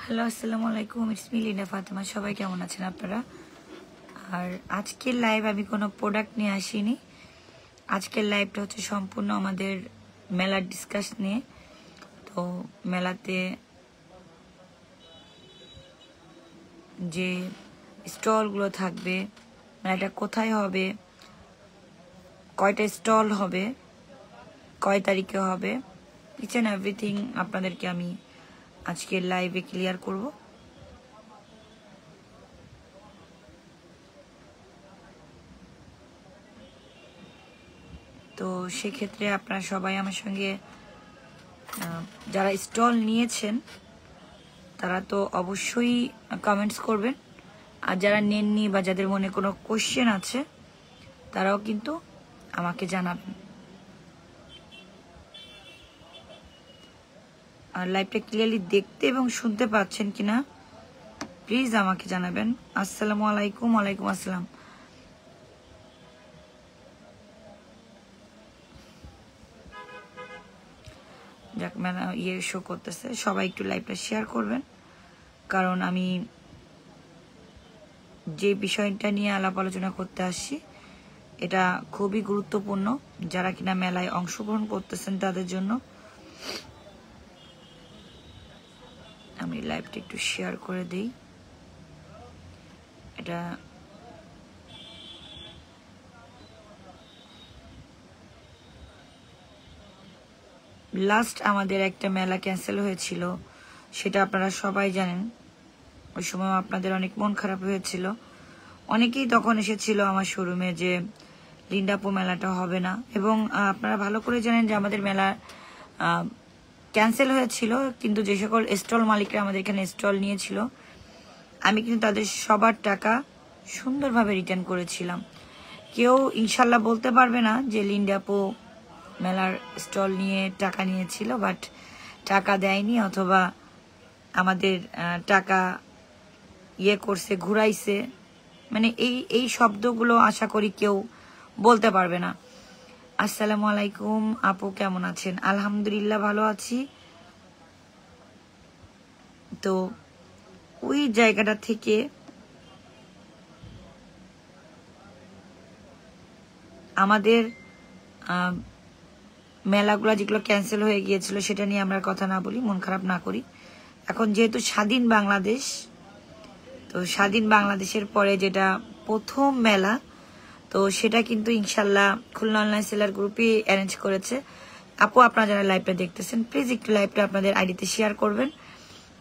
Hello, আসসালামু আলাইকুম। It's me Lina Fatema. সবাই কেমন আছেন আপনারা? আর আজকের লাইভ আমি কোনো প্রোডাক্ট নিয়ে আসিনি। আজকের লাইভটা হচ্ছে সম্পূর্ণ আমাদের মেলার ডিসকাস নিয়ে। তো মেলাতে যে স্টলগুলো থাকবে, মেলাটা কোথায় হবে, কয়টা স্টল হবে, কয় তারিখে হবে, ইচ অ্যান্ড এভরিথিং আপনাদেরকে আমি আজকের লাইভে ক্লিয়ার করব। তো সেক্ষেত্রে আপনারা সবাই আমার সঙ্গে, যারা স্টল নিয়েছেন তারা তো অবশ্যই কমেন্টস করবেন, আর যারা নেননি বা যাদের মনে কোনো কোশ্চেন আছে তারাও কিন্তু আমাকে জানাবেন। আর লাইভটা ক্লিয়ারলি দেখতে এবং শুনতে পাচ্ছেন কিনা প্লিজ আমাকে জানাবেন। আসসালামু আলাইকুম। ওয়ালাইকুম আসসালাম। যাক, ইয়ে শো করতেছে, সবাই একটু লাইভটা শেয়ার করবেন, কারণ আমি যে বিষয়টা নিয়ে আলাপ আলোচনা করতে আসছি এটা খুবই গুরুত্বপূর্ণ যারা কিনা মেলায় অংশগ্রহণ করতেছেন তাদের জন্য। আমি লাইভটা একটু শেয়ার করে দিই। এটা লাস্ট আমাদের একটা মেলা ক্যান্সেল হয়েছিল, সেটা আপনারা সবাই জানেন। ওই সময় আপনাদের অনেক মন খারাপ হয়েছিল, অনেকেই তখন এসেছিল আমার শোরুমে যে লিন্ডাপো মেলাটা হবে না। এবং আপনারা ভালো করে জানেন যে আমাদের মেলা ক্যান্সেল হয়েছিল, কিন্তু যে সকল স্টল মালিকরা আমাদের এখানে স্টল নিয়েছিল আমি কিন্তু তাদের সবার টাকা সুন্দরভাবে রিটার্ন করেছিলাম। কেউ ইনশাল্লাহ বলতে পারবে না যে লিন্ডাপো মেলার স্টল নিয়ে টাকা নিয়েছিল, বাট টাকা দেয়নি অথবা আমাদের টাকা ইয়ে করছে, ঘুরাইছে, মানে এই শব্দগুলো আশা করি কেউ বলতে পারবে না। আসসালামু আলাইকুম আপু, কেমন আছেন? আলহামদুলিল্লাহ ভালো আছি। তো ওই জায়গাটা থেকে আমাদের মেলাগুলো যেগুলো ক্যান্সেল হয়ে গিয়েছিল সেটা নিয়ে আমরা কথা না বলি, মন খারাপ না করি। এখন যেহেতু স্বাধীন বাংলাদেশ, তো স্বাধীন বাংলাদেশের পরে যেটা প্রথম মেলা, তো সেটা কিন্তু ইনশাল্লাহ খুলনা অনলাইন সেলার গ্রুপই অ্যারেঞ্জ করেছে। আপু, আপনারা যারা লাইভটা দেখতেছেন প্লিজ একটু লাইভটা আপনাদের আইডিতে শেয়ার করবেন,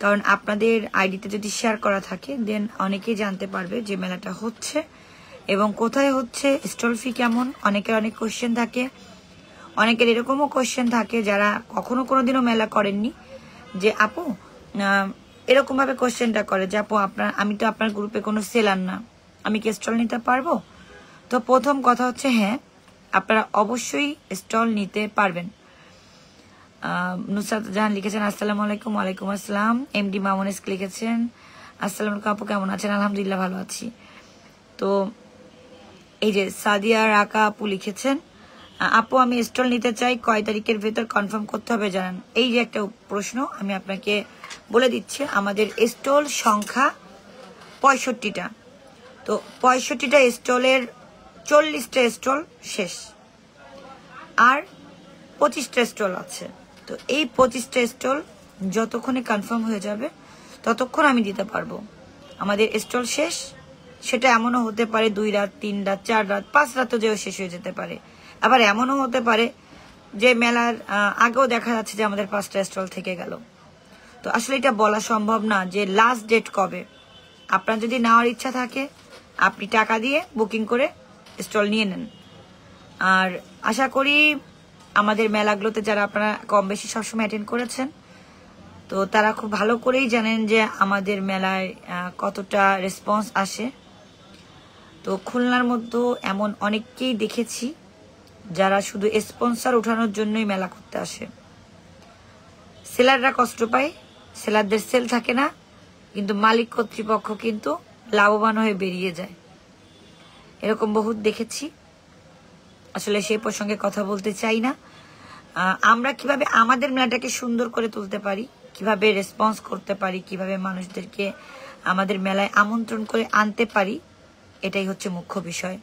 কারণ আপনাদের আইডিতে যদি শেয়ার করা থাকে দেন অনেকেই জানতে পারবে যে মেলাটা হচ্ছে এবং কোথায় হচ্ছে, স্টল ফি কেমন। অনেকের অনেক কোশ্চেন থাকে, অনেকের এরকমও কোশ্চেন থাকে যারা কখনো কোনোদিনও মেলা করেননি, যে আপু এরকম ভাবে কোশ্চেনটা করে যে আপু আমি তো আপনার গ্রুপে কোনো সেলার না, আমি কি স্টল নিতে পারবো? তো প্রথম কথা হচ্ছে হ্যাঁ, আপনারা অবশ্যই স্টল নিতে পারবেন। নুসরাত জাহান লিখেছেন আসসালামু আলাইকুম। ওয়ালাইকুম আসসালাম। এমডি মামুনেস লিখেছেন আসসালামু আলাইকুম আপু, কেমন আছেন? আলহামদুলিল্লাহ ভালো আছি। তো এই যে সাদিয়া রাকা আপু লিখেছেন আপু আমি স্টল নিতে চাই, কয় তারিখের ভেতর কনফার্ম করতে হবে জানান। এই যে একটা প্রশ্ন, আমি আপনাকে বলে দিচ্ছি, আমাদের স্টল সংখ্যা 65টা। তো 65টা স্টলের 40টা স্টল শেষ, আর 25টা স্টল আছে। তো এই 25টা স্টল যতক্ষণে কনফার্ম হয়ে যাবে ততক্ষণ আমি দিতে পারবো। আমাদের স্টল শেষ, সেটা এমনও হতে পারে 2 রাত, 3 রাত, 4 রাত, 5 রাতও যেও শেষ হয়ে যেতে পারে। আবার এমনও হতে পারে যে মেলার আগেও দেখা যাচ্ছে যে আমাদের 5টা স্টল থেকে গেল। তো আসলে এটা বলা সম্ভব না যে লাস্ট ডেট কবে। আপনার যদি নেওয়ার ইচ্ছা থাকে আপনি টাকা দিয়ে বুকিং করে স্টল নিয়ে নেন। আর আশা করি আমাদের মেলাগুলোতে যারা আপনারা কম বেশি সবসময় অ্যাটেন্ড করেছেন, তো তারা খুব ভালো করেই জানেন যে আমাদের মেলায় কতটা রেসপন্স আসে। তো খুলনার মধ্যে এমন অনেককেই দেখেছি যারা শুধু স্পন্সর ওঠানোর জন্যই মেলা করতে আসে। সেলাররা কষ্ট পায়, সেলারদের সেল থাকে না, কিন্তু মালিক কর্তৃপক্ষ কিন্তু লাভবান হয়ে বেরিয়ে যায়। এরকম বহুত দেখেছি। আসলে সেই প্রসঙ্গে কথা বলতে চাই না। আমরা কিভাবে আমাদের মেলাটাকে সুন্দর করে তুলতে পারি কিভাবে রেসপন্স করতে পারি, কিভাবে মানুষদেরকে আমাদের মেলায় আমন্ত্রণ করে আনতে পারি, এটাই হচ্ছে মুখ্য বিষয়।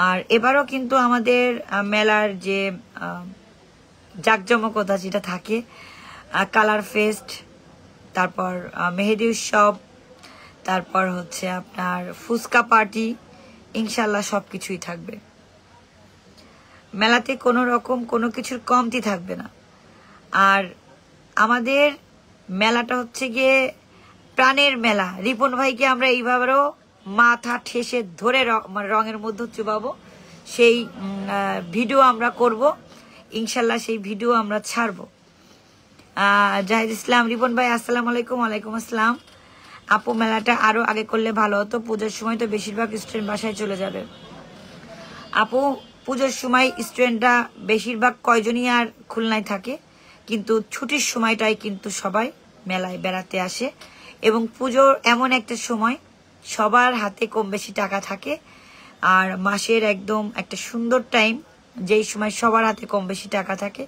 আর এবারও কিন্তু আমাদের মেলার যে জাঁকজমকতা যেটা থাকে, কালার ফেস্ট, তারপর মেহেদি উৎসব, তারপর হচ্ছে আপনার ফুচকা পার্টি, ইনশাল্লাহ সবকিছুই থাকবে মেলাতে। কোনো রকম কোনো কিছুর কমতি থাকবে না। আর আমাদের মেলাটা হচ্ছে গিয়ে প্রাণের মেলা। রিপন ভাইকে আমরা এইভাবেও মাথা ঠেসে ধরে রঙের মধ্যে চুবাবো, সেই ভিডিও আমরা করব ইনশাল্লাহ, সেই ভিডিও আমরা ছাড়বো। জাহিদ ইসলাম, রিপন ভাই আসসালামু আলাইকুম। ওয়ালাইকুম আসসালাম। আপু মেলাটা আরো আগে করলে ভালো হতো, পুজোর সময় তো বেশিরভাগ স্টুডেন্ট বাসায় চলে যাবে। আপু পুজোর সময় স্টুডেন্টরা বেশিরভাগ কয়জনই আর খুলনায় থাকে, কিন্তু ছুটির সময়টাই কিন্তু সবাই মেলায় বেড়াতে আসে। এবং পুজোর এমন একটা সময় সবার হাতে কম বেশি টাকা থাকে, আর মাসের একদম একটা সুন্দর টাইম, যেই সময় সবার হাতে কম বেশি টাকা থাকে।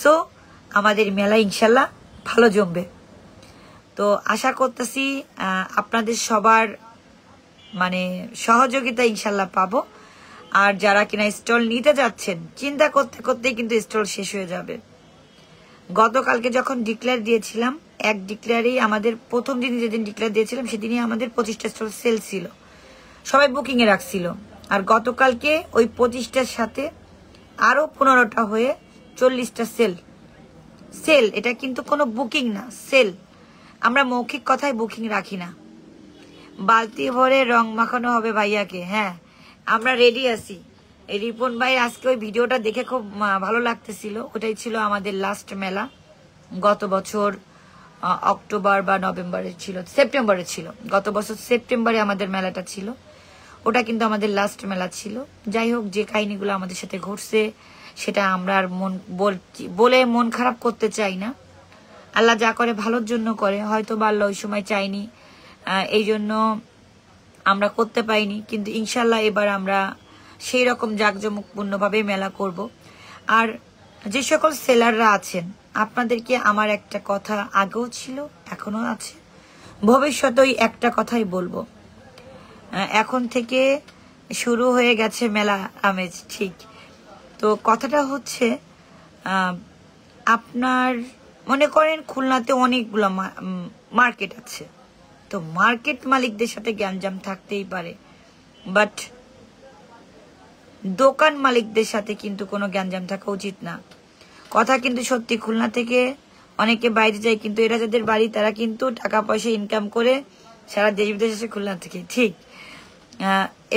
সো আমাদের মেলা ইনশাল্লাহ ভালো জমবে। তো আশা করতেছি আপনাদের সবার মানে সহযোগিতা ইনশাল্লাহ পাবো। আর যারা কিনা স্টল নিতে যাচ্ছেন, চিন্তা করতে করতেই কিন্তু স্টল শেষ হয়ে যাবে। গতকালকে যখন ডিক্লেয়ার দিয়েছিলাম, এক ডিক্লেয়ারেই আমাদের প্রথম দিন যেদিন ডিক্লেয়ার দিয়েছিলাম সেদিনই আমাদের 25টা স্টল সেল ছিল, সবাই বুকিং এ রাখছিল। আর গতকালকে ওই 25টার সাথে আরো 15টা হয়ে 40টা সেল। এটা কিন্তু কোনো বুকিং না, সেল। আমরা মৌখিক কথায় বুকিং রাখি না। বালতি ভরে রং মাখানো হবে ভাইয়াকে। হ্যাঁ, আমরা রেডি আছি। রিপন ভাই আজকে ওই ভিডিওটা দেখে খুব ভালো লাগতেছিল। ওটাই ছিল আমাদের লাস্ট মেলা। গত বছর অক্টোবর বা নভেম্বরে ছিল, সেপ্টেম্বরে ছিল। গত বছর সেপ্টেম্বরে আমাদের মেলাটা ছিল। ওটা কিন্তু আমাদের লাস্ট মেলা ছিল। যাই হোক, যে কাহিনীগুলো আমাদের সাথে ঘটছে সেটা আমরা আর বলে মন খারাপ করতে চাই না। আল্লাহ যা করে ভালোর জন্য করে, হয়তো বা আল্লাহ ওই সময় চাইনি, এই জন্য আমরা করতে পাইনি। কিন্তু ইনশাল্লাহ এবার আমরা সেই রকম জাঁকজমকপূর্ণভাবে মেলা করব। আর যে সকল সেলাররা আছেন, আপনাদেরকে আমার একটা কথা আগেও ছিল, এখনো আছে, ভবিষ্যতেই একটা কথাই বলবো। এখন থেকে শুরু হয়ে গেছে মেলা আমেজ, ঠিক। তো কথাটা হচ্ছে, আপনার মনে করেন খুলনাতে অনেকগুলো মার্কেট আছে, তো মার্কেট মালিকদের সাথে গ্যাঞ্জাম থাকতেই পারে, বাট দোকান মালিকদের সাথে কিন্তু কোনো গ্যাঞ্জাম থাকা উচিত না। কথা কিন্তু সত্যি, খুলনা থেকে অনেকে বাইরে যায়, কিন্তু এরা যাদের বাড়ি তারা কিন্তু টাকা পয়সা ইনকাম করে সারা দেশ বিদেশে আসে খুলনা থেকে, ঠিক।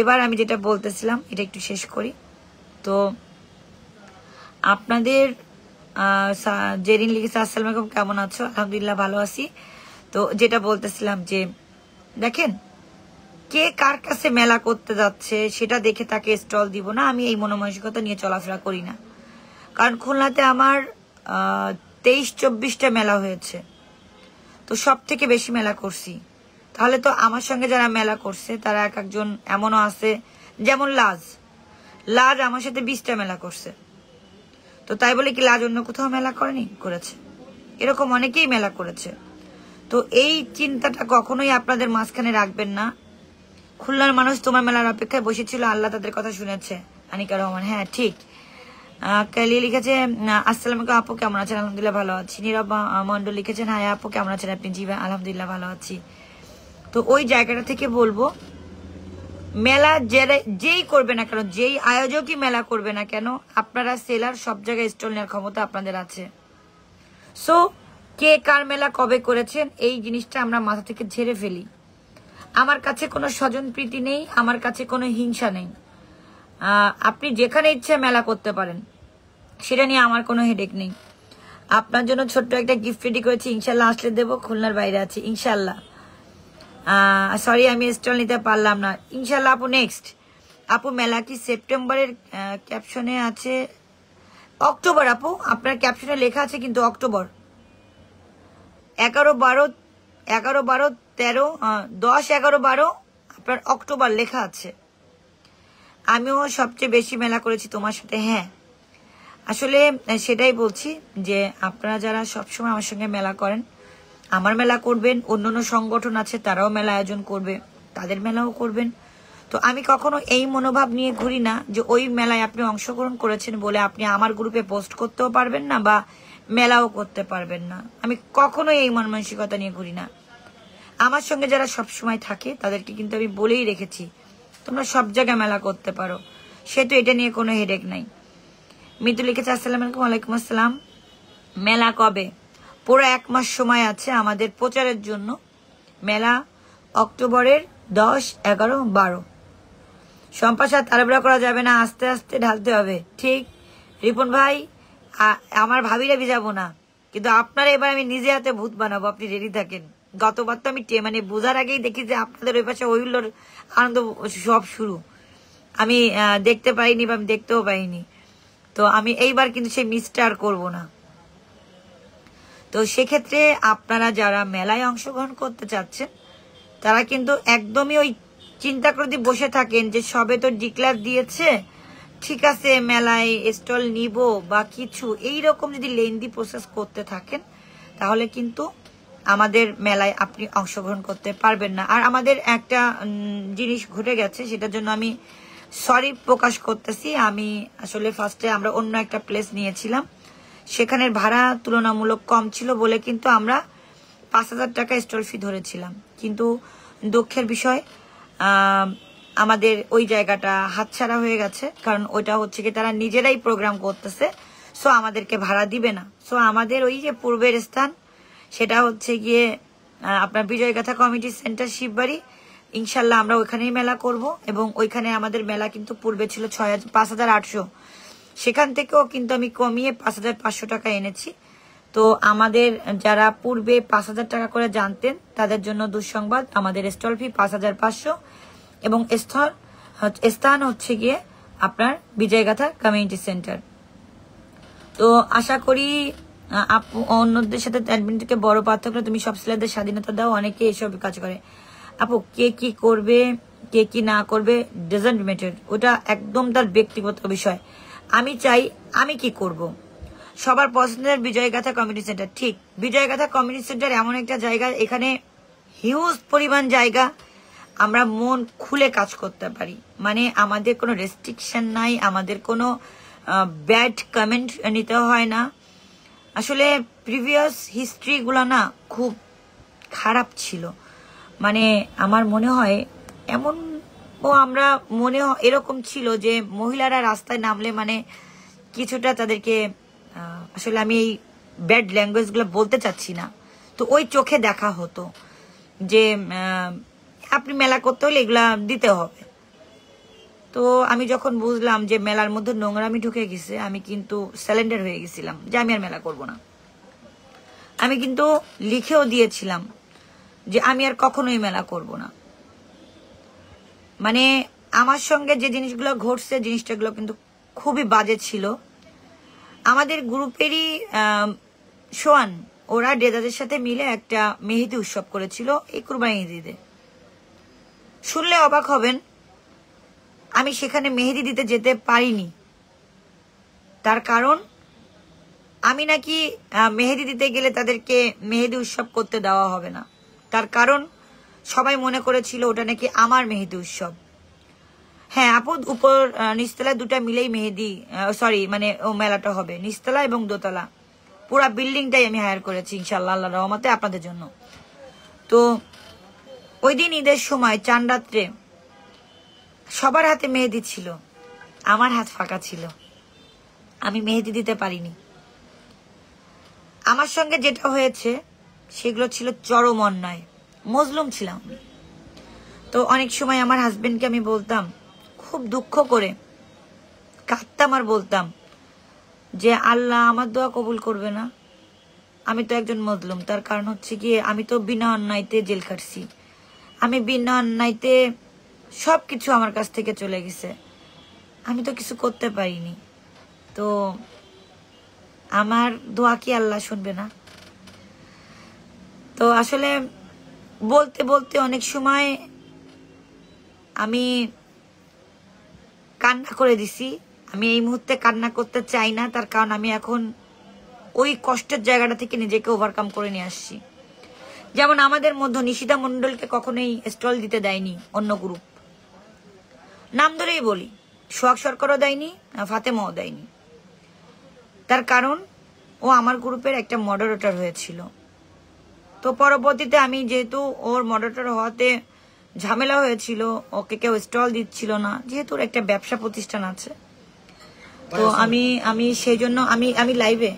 এবার আমি যেটা বলতেছিলাম এটা একটু শেষ করি। তো আপনাদের জেরিন লিখেছে আসসালামু আলাইকুম, কেমন আছো? আলহামদুলিল্লাহ ভালো আছি। তো যেটা বলতেছিলাম যে দেখেন, কে কার কাছে মেলা করতে যাচ্ছে সেটা দেখে তাকে স্টল দিব না, আমি এই মনোমানসিকতা নিয়ে চলাফেরা করি না। কারণ খুলনাতে আমার 23-24টা মেলা হয়েছে, তো সব থেকে বেশি মেলা করছি। তাহলে তো আমার সঙ্গে যারা মেলা করছে তারা এক একজন এমনও আছে, যেমন লাজ আমার সাথে 20টা মেলা করছে। তো তাই বলে কি লাজ অন্য কোথাও মেলা করেনি? করেছে। এরকম অনেকেই মেলা করেছে। তো এই চিন্তাটা কখনোই আপনাদের মাঝখানে রাখবেন না। খুলনার মানুষ তোমার মেলার অপেক্ষায় বসেছিল, আল্লাহ তাদের কথা শুনেছে। আনিকা রহমান, হ্যাঁ ঠিক। কালি লিখেছে আসসালামু আলাইকুম আপু, কেমন আছেন? আলহামদুলিল্লাহ ভালো আছি। নীরব মন্ডল লিখেছেন হাই আপু, কেমন আছেন আপনি? জি ভাই আলহামদুলিল্লাহ ভালো আছি। তো ওই জায়গাটা থেকে বলবো, মেলা যেই করবে না কেন, যেই আয়োজকই মেলা করবে না কেন, আপনারা সেলার সব জায়গায় স্টল নেওয়ার ক্ষমতা আপনাদের আছে। সো কে কার মেলা কবে করেছেন এই জিনিসটা আমরা মাথা থেকে ঝেড়ে ফেলি। আমার কাছে কোনো স্বজন প্রীতি নেই, আমার কাছে কোনো হিংসা নেই। আপনি যেখানে ইচ্ছে মেলা করতে পারেন, সেটা নিয়ে আমার কোনো হেডেক নেই। আপনার জন্য ছোট্ট একটা গিফট রেডি করেছি, ইনশাল্লাহ আসলে দেবো। খুলনার বাইরে আছি ইনশাল্লাহ। সরি আমি স্টল নিতে পারলাম না, ইনশাল্লাহ আপু নেক্সট। আপু মেলা কি সেপ্টেম্বরের? ক্যাপশনে আছে অক্টোবর। আপু আপনার ক্যাপশনে লেখা আছে কিন্তু অক্টোবর। 11, 12, 13, 10, 11, 12 আপনার অক্টোবর লেখা আছে। আমিও সবচেয়ে বেশি মেলা করেছি তোমার সাথে। হ্যাঁ, আসলে সেটাই বলছি যে আপনারা যারা সবসময় আমার সঙ্গে মেলা করেন, আমার মেলা করবেন, অন্যান্য সংগঠন আছে তারাও মেলা আয়োজন করবে, তাদের মেলাও করবেন। তো আমি কখনো এই মনোভাব নিয়ে ঘুরি না যে ওই মেলায় আপনি অংশগ্রহণ করেছেন বলে আপনি আমার গ্রুপে পোস্ট করতেও পারবেন না বা মেলাও করতে পারবেন না। আমি কখনো এই মন মানসিকতা নিয়ে ঘুরি না। আমার সঙ্গে যারা সবসময় থাকে তাদেরকে কিন্তু আমি বলেই রেখেছি তোমরা সব জায়গায় মেলা করতে পারো, সে তো এটা নিয়ে কোনো হেডেক নাই। মৃদু লিখেছে আসসালামু আলাইকুম। ওয়ালাইকুম আসসালাম। মেলা কবে? পুরো 1 মাস সময় আছে আমাদের প্রচারের জন্য। মেলা অক্টোবরের 10, 11, 12। সম্প্রসাদ তাড়াহুড়া করা যাবে না, আস্তে আস্তে ঢালতে হবে। ঠিক রিপন ভাই, আমার ভাবিরা ভিজাবো না, কিন্তু আপনারা এবার আমি নিজে হাতে ভূত বানাবো, আপনি রেডি থাকেন। গতবার তো আমি মানে বোঝার আগেই দেখি যে আপনাদের ওই পাশে হইহুল্লোড় আনন্দ সব শুরু, আমি দেখতে পাইনি বা আমি দেখতেও পাইনি। তো আমি এইবার কিন্তু সেই মিসটা আর করবো না। তো সেক্ষেত্রে আপনারা যারা মেলায় অংশগ্রহণ করতে চাচ্ছেন তারা কিন্তু একদমই ওই চিন্তা করে বসে থাকেন যে সবে তো ডিক্লেয়ার দিয়েছে, ঠিক আছে মেলায় স্টল নিব বা কিছু, এইরকম যদি লেন্দি প্রসেস করতে থাকেন তাহলে কিন্তু আমাদের মেলায় আপনি অংশগ্রহণ করতে পারবেন না। আর আমাদের একটা জিনিস ঘটে গেছে, সেটার জন্য আমি সরি প্রকাশ করতেছি। আমি আসলে ফার্স্টে আমরা অন্য একটা প্লেস নিয়েছিলাম, সেখানের ভাড়া তুলনামূলক কম ছিল বলে কিন্তু আমরা 5,000 টাকা স্টল ফি ধরেছিলাম। কিন্তু দুঃখের বিষয় আমাদের ওই জায়গাটা হাতছাড়া হয়ে গেছে, কারণ ওইটা হচ্ছে কি তারা নিজেরাই প্রোগ্রাম করতেছে, সো আমাদেরকে ভাড়া দিবে না। সো আমাদের ওই যে পূর্বের স্থান সেটা হচ্ছে গিয়ে আপনার বিজয়গাথা কমিটি সেন্টার শিববাড়ি। ইনশাল্লাহ আমরা ওইখানেই মেলা করব, এবং ওইখানে আমাদের মেলা কিন্তু পূর্বে ছিল 5,800, সেখান থেকেও কিন্তু আমি কমিয়ে 5,500 টাকা এনেছি। তো আমাদের যারা পূর্বে 5,000 টাকা করে জানতেন তাদের জন্য দুঃসংবাদ, আমাদের স্টল ফি 5,500 এবং স্থান হচ্ছে গিয়ে আপনার বিজয়গাথা কমিউনিটি সেন্টার। তো আশা করি আপু অন্যদের সাথে অ্যাডমিন থেকে বড় পার্থক্য, তুমি সব ছেলেদের স্বাধীনতা দাও, অনেকে এইসব কাজ করে। আপু কে কি করবে কে কি না করবে ডাজন্ট ম্যাটার, ওটা একদম তার ব্যক্তিগত বিষয়। আমি চাই আমি কি করব, সবার পছন্দের বিজয়গাথা কমিউনিটি সেন্টার। ঠিক, বিজয়গাথা কমিউনিটি সেন্টার এমন একটা জায়গা, এখানে হিউজ পরিমাণ জায়গা, আমরা মন খুলে কাজ করতে পারি, মানে আমাদের কোনো রেস্ট্রিকশন নাই, আমাদের কোনো ব্যাড কমেন্ট নিতে হয় না। আসলে প্রিভিয়াস হিস্ট্রিগুলো না খুব খারাপ ছিল, মানে আমার মনে হয় এমন আমরা মনে এরকম ছিল যে মহিলারা রাস্তায় নামলে মানে কিছুটা তাদেরকে, আসলে আমি এই ব্যাড ল্যাঙ্গুয়েজ গুলো বলতে চাচ্ছি না, তো ওই চোখে দেখা হতো যে আপনি মেলা করতে হলে এগুলা দিতে হবে। তো আমি যখন বুঝলাম যে মেলার মধ্যে নোংরামি ঢুকে গেছে, আমি কিন্তু স্যালেন্ডার হয়ে গেছিলাম যে আমি আর মেলা করব না। আমি কিন্তু লিখেও দিয়েছিলাম যে আমি আর কখনোই মেলা করব না। মানে আমার সঙ্গে যে জিনিসগুলো ঘটছে, জিনিসটাগুলো কিন্তু খুবই বাজে ছিল। আমাদের গ্রুপেরই সোয়ান, ওরা ডেদাদের সাথে মিলে একটা মেহেদি উৎসব করেছিল এই কুরবানি ঈদে। শুনলে অবাক হবেন, আমি সেখানে মেহেদি দিতে যেতে পারিনি। তার কারণ আমি নাকি মেহেদি দিতে গেলে তাদেরকে মেহেদি উৎসব করতে দেওয়া হবে না। তার কারণ সবাই মনে করেছিল ওটা নাকি আমার মেহেদি উৎসব। হ্যাঁ আপু, উপর নিচতলা দুটা মিলেই মেহেদি মানে ও মেলাটা হবে, নিচতলা এবং দোতলা, পুরা বিল্ডিংটাই আমি হায়ার করেছি ইনশাআল্লাহ আল্লাহর রহমতে আপনাদের জন্য। তো ওই দিন ঈদের সময় চান রাত্রে সবার হাতে মেহেদি ছিল, আমার হাত ফাঁকা ছিল, আমি মেহেদি দিতে পারিনি। আমার সঙ্গে যেটা হয়েছে সেগুলো ছিল চরম অন্যায়, মজলুম ছিলাম আমি। তো অনেক সময় আমার হাজবেন্ডকে আমি বলতাম, খুব দুঃখ করে কাঁদতাম আর বলতাম যে আল্লাহ আমার দোয়া কবুল করবে না, আমি তো একজন মজলুম। তার কারণ হচ্ছে গিয়ে আমি তো বিনা অন্যায়তে জেল খাটছি, আমি বিনা অন্যায়তে সবকিছু আমার কাছ থেকে চলে গেছে, আমি তো কিছু করতে পারিনি। তো আমার দোয়া কি আল্লাহ শুনবে না? তো আসলে বলতে বলতে অনেক সময় আমি কান্না করে দিছি। আমি এই মুহূর্তে কান্না করতে চাই না, তার কারণ আমি এখন ওই কষ্টের জায়গাটা থেকে নিজেকে ওভারকাম করে নিয়ে আসছি। যেমন আমাদের মধ্যে নিশিতা মন্ডলকে কখনোই স্টল দিতে দেয়নি অন্য গ্রুপ, নাম ধরেই বলি। সোহাগ সরকারও দেয়নি, ফাতেমাও দেয়নি। তার কারণ ও আমার গ্রুপের একটা মডারেটর হয়েছিল। তো পরবর্তীতে আমি যেহেতু ওর মডারেটর হওয়াতে ঝামেলা হয়েছিল, ওকে কেউ স্টল দিচ্ছিল না, যেহেতু ওর একটা ব্যবসা প্রতিষ্ঠান আছে। তো আমি সেই জন্য আমি লাইভে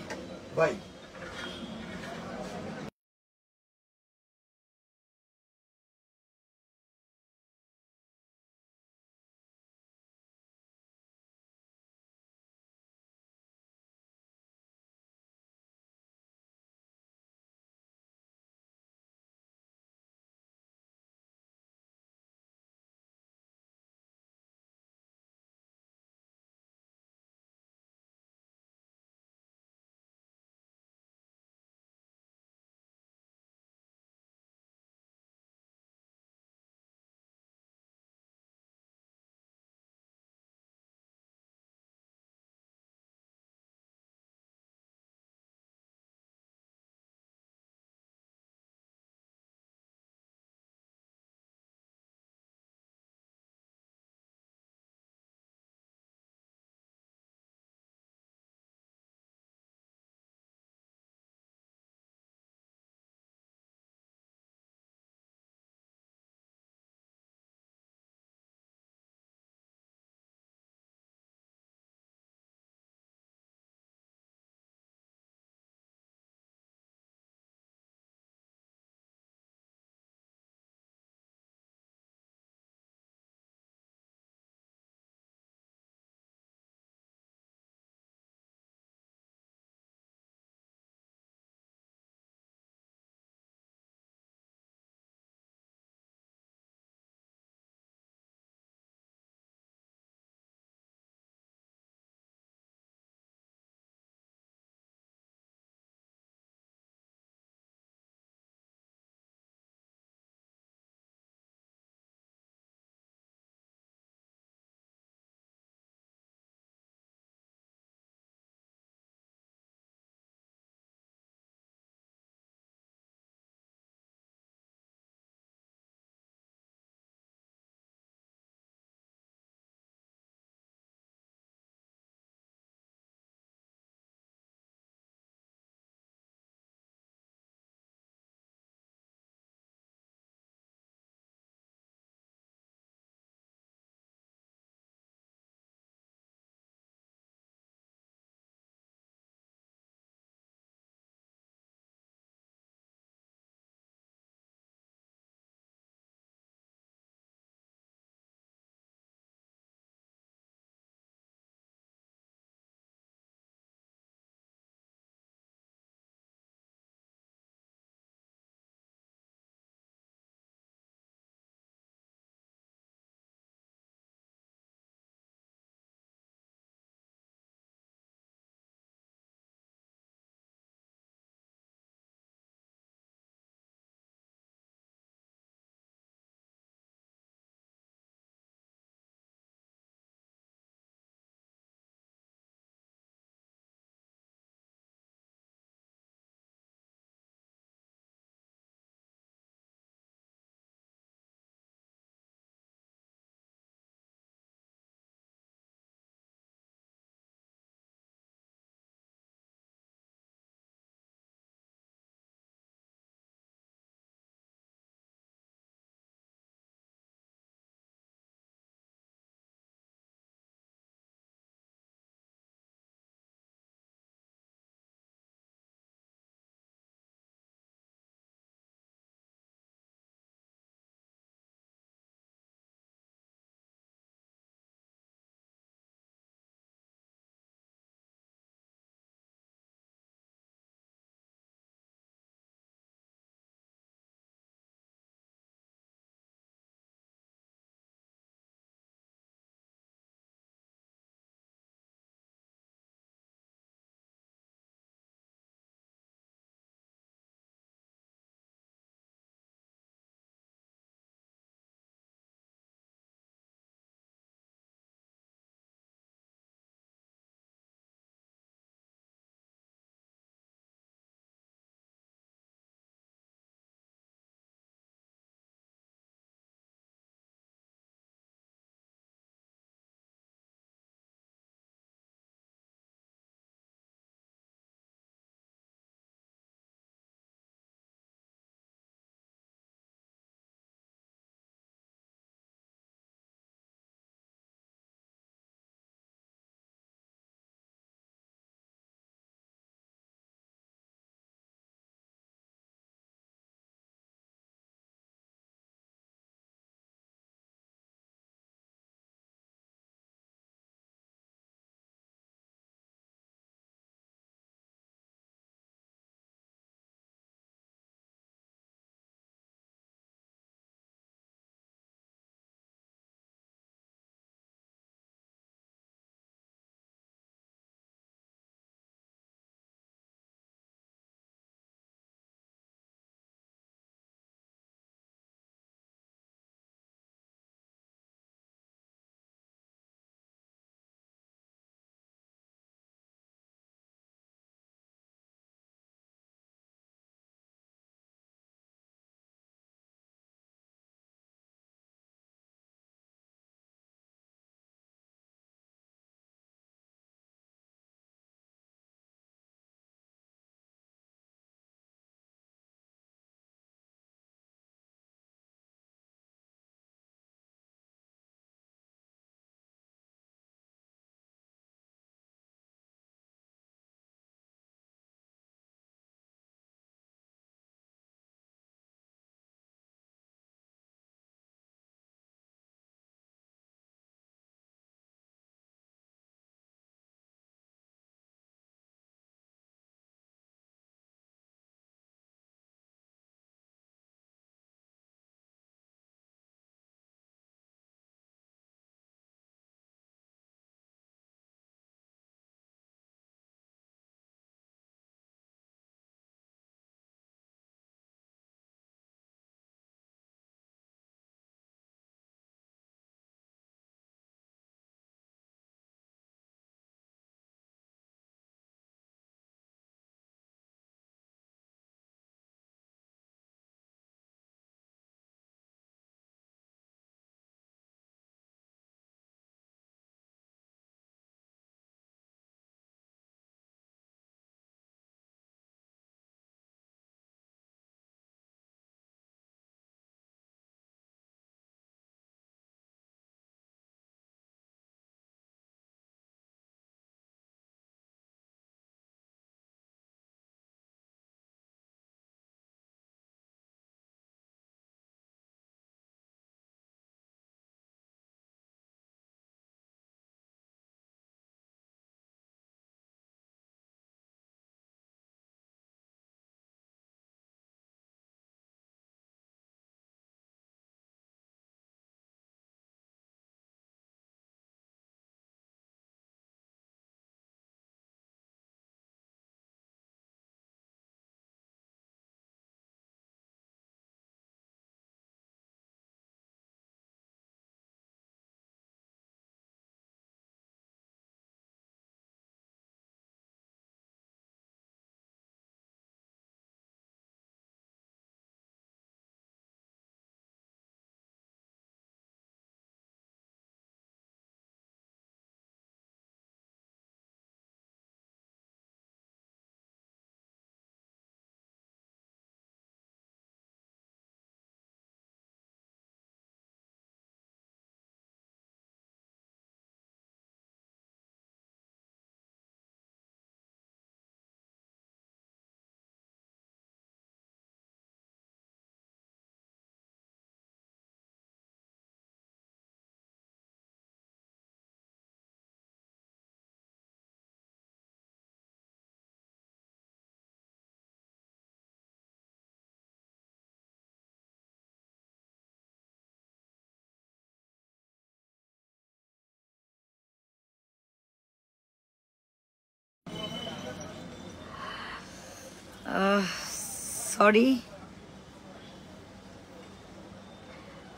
সরি,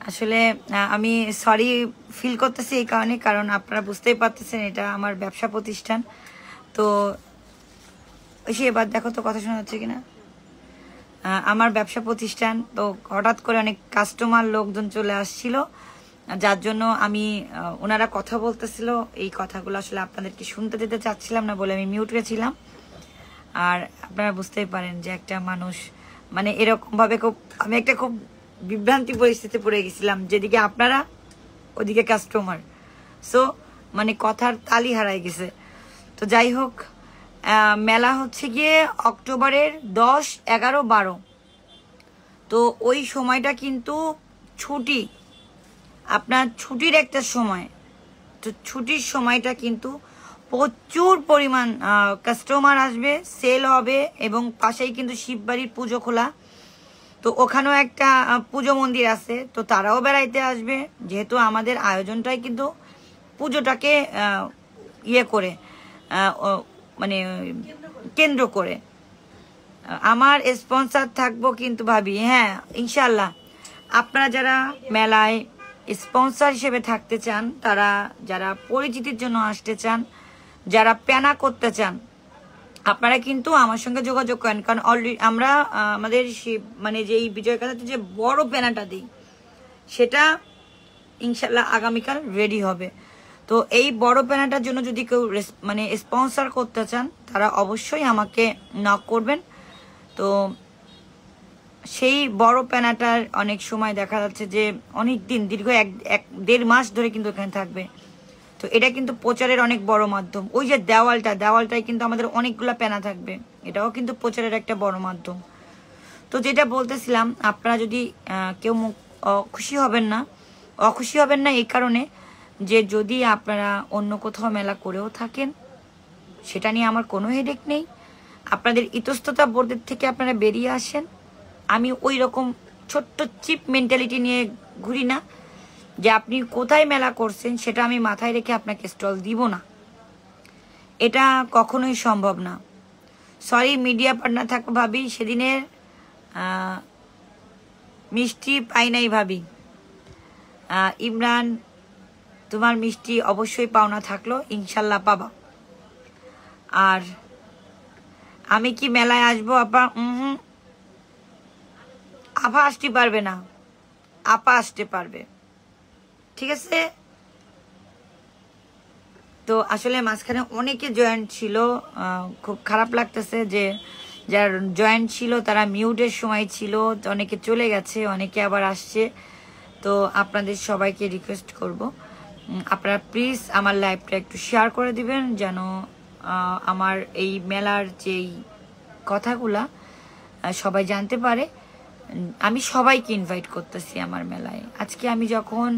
আসলে আমি সরি ফিল করতেছি এই কারণে, কারণ আপনারা বুঝতেই পারতেছেন এটা আমার ব্যবসা প্রতিষ্ঠান। তো ওই এবার দেখো তো কথা শোনা যাচ্ছে কিনা। আমার ব্যবসা প্রতিষ্ঠান, তো হঠাৎ করে অনেক কাস্টমার লোকজন চলে আসছিল, যার জন্য আমি ওনারা কথা বলতেছিল, এই কথাগুলো আসলে আপনাদেরকে শুনতে দিতে চাচ্ছিলাম না বলে আমি মিউটে ছিলাম। আর আপনারা বুঝতেই পারেন যে একটা মানুষ মানে এরকম ভাবে আমি একটা খুব বিভ্রান্তি পরিস্থিতি পড়ে গেছিলাম, যেদিকে আপনারা ওদিকে কাস্টমার, সো মানে কথার তালি হারাই গেছে। তো যাই হোক, মেলা হচ্ছে গিয়ে অক্টোবরের 10, 11, 12। তো ওই সময়টা কিন্তু ছুটি, আপনার ছুটির একটা সময়। তো ছুটির সময়টা কিন্তু প্রচুর পরিমাণ কাস্টমার আসবে, সেল হবে, এবং পাশেই কিন্তু শিববাড়ির পুজো খোলা, তো ওখানেও একটা পুজো মন্দির আছে, তো তারাও বেড়াইতে আসবে, যেহেতু আমাদের আয়োজনটাই কিন্তু পুজোটাকে ইয়ে করে মানে কেন্দ্র করে। আমার স্পন্সর থাকবো কিন্তু ভাবি, হ্যাঁ ইনশাল্লাহ। আপনারা যারা মেলায় স্পন্সর হিসেবে থাকতে চান, তারা যারা পরিচিতির জন্য আসতে চান, যারা প্যানা করতে চান, আপনারা কিন্তু আমার সঙ্গে যোগাযোগ করেন। কারণ অলরেডি আমরা আমাদের মানে যে বিজয় কাছাতে যে বড় প্যানাটা দিই, সেটা ইনশাল্লাহ আগামীকাল রেডি হবে। তো এই বড় প্যানাটার জন্য যদি কেউ মানে স্পন্সর করতে চান, তারা অবশ্যই আমাকে নক করবেন। তো সেই বড় প্যানাটার অনেক সময় দেখা যাচ্ছে যে অনেক দিন, দীর্ঘ 1-1.5 মাস ধরে কিন্তু এখানে থাকবে। তো এটা কিন্তু প্রচারের অনেক বড় মাধ্যম। ওই যে দেওয়ালটায় কিন্তু আমাদের অনেকগুলো প্যানা থাকবে, এটাও কিন্তু প্রচারের একটা বড় মাধ্যম। তো যেটা বলতেছিলাম, আপনারা যদি কেউ খুশি হবেন না, অখুশি হবেন না এই কারণে যে যদি আপনারা অন্য কোথাও মেলা করেও থাকেন, সেটা নিয়ে আমার কোনো হেডেক নেই। আপনাদের ইতস্ততা বোর্ডের থেকে আপনারা বেরিয়ে আসেন। আমি ওই রকম ছোট্ট চিপ মেন্টালিটি নিয়ে ঘুরি না যে আপনি কোথায় মেলা করছেন সেটা আমি মাথায় রেখে আপনাকে স্টল দিব না, এটা কখনোই সম্ভব না। সরি, মিডিয়া পার্টনার থাকো ভাবি, সেদিনের মিষ্টি পাই নাই ভাবি। ইমরান, তোমার মিষ্টি অবশ্যই পাওনা থাকলো, ইনশাল্লাহ পাবা। আর আমি কি মেলায় আসবো আপা? আপা আসতে পারবে না, আপা আসতে পারবে, ঠিক আছে। তো আসলে মাঝখানে অনেকে জয়েন্ট ছিল, খুব খারাপ লাগতেছে যে যারা জয়েন্ট ছিল তারা মিউটের সময় ছিল, অনেকে চলে গেছে, অনেকে আবার আসছে। তো আপনাদের সবাইকে রিকোয়েস্ট করব, আপনারা প্লিজ আমার লাইভটা একটু শেয়ার করে দিবেন, যেন আমার এই মেলার যেই কথাগুলা সবাই জানতে পারে। আমি সবাইকে ইনভাইট করতেছি আমার মেলায়। আজকে আমি যখন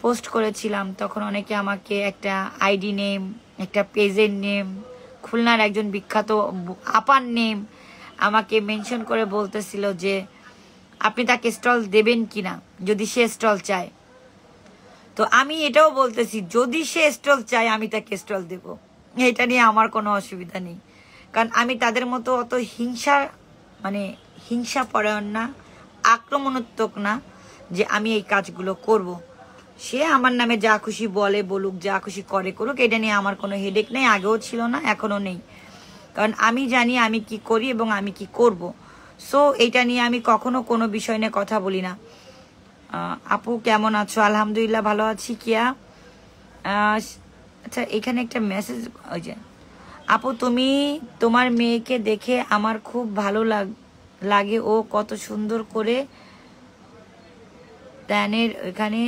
পোস্ট করেছিলাম তখন অনেকে আমাকে একটা আইডি নেম, একটা পেজের নেম, খুলনার একজন বিখ্যাত আপার নেম আমাকে মেনশন করে বলতেছিল যে আপনি তাকে স্টল দেবেন কিনা যদি সে স্টল চায়। তো আমি এটাও বলতেছি, যদি সে স্টল চায় আমি তাকে স্টল দেব, এটা নিয়ে আমার কোনো অসুবিধা নেই। কারণ আমি তাদের মতো অত হিংসা পরায়ণ না, আক্রমণাত্মক না যে আমি এই কাজগুলো করব। সে আমার নামে যা খুশি বলে বলুক, যা খুশি করে করুক, এটা নিয়ে আমার কোনো হেডেক নেই, আগেও ছিল না, এখনো নেই। কারণ আমি জানি আমি কি করি এবং আমি কি করব। সো এইটা নিয়ে আমি কখনো কোনো বিষয় নিয়ে কথা বলি না। আপু কেমন আছো? আলহামদুলিল্লাহ ভালো আছি। কিয়া, আচ্ছা এখানে একটা মেসেজ, ওই যে আপু তুমি তোমার মেয়েকে দেখে আমার খুব ভালো লাগে, ও কত সুন্দর করে ধ্যানের এখানে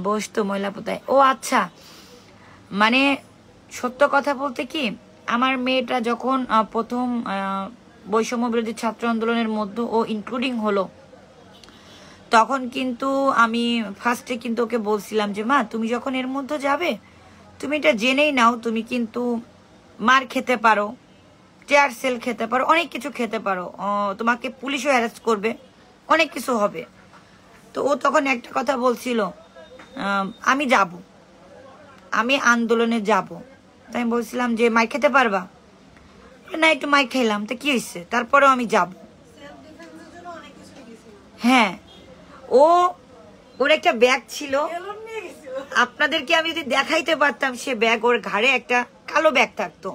বসতো ময়লা পোতায়। ও আচ্ছা, মানে সত্য কথা বলতে কি, আমার মেয়েটা যখন প্রথম বৈষম্য বিরোধী ছাত্র আন্দোলনের মধ্যে ও ইনক্লুডিং হলো, তখন কিন্তু আমি ফার্স্টে কিন্তু ওকে বলছিলাম যে মা তুমি যখন এর মধ্যে যাবে তুমি এটা জেনেই নাও, তুমি কিন্তু মার খেতে পারো, চেয়ার সেল খেতে পারো, অনেক কিছু খেতে পারো, তোমাকে পুলিশও অ্যারেস্ট করবে, অনেক কিছু হবে। তো ও তখন একটা কথা বলছিল, আমি যাব, আমি আন্দোলনে যাব। তাই আমি বলছিলাম যে মাই খেতে পারবা? না, একটু মাই খেলাম, তো কি হয়েছে, তারপরেও আমি যাব। হ্যাঁ, ওর একটা ব্যাগ ছিল, আপনাদেরকে আমি যদি দেখাইতে পারতাম সে ব্যাগ, ওর ঘাড়ে একটা কালো ব্যাগ থাকতো।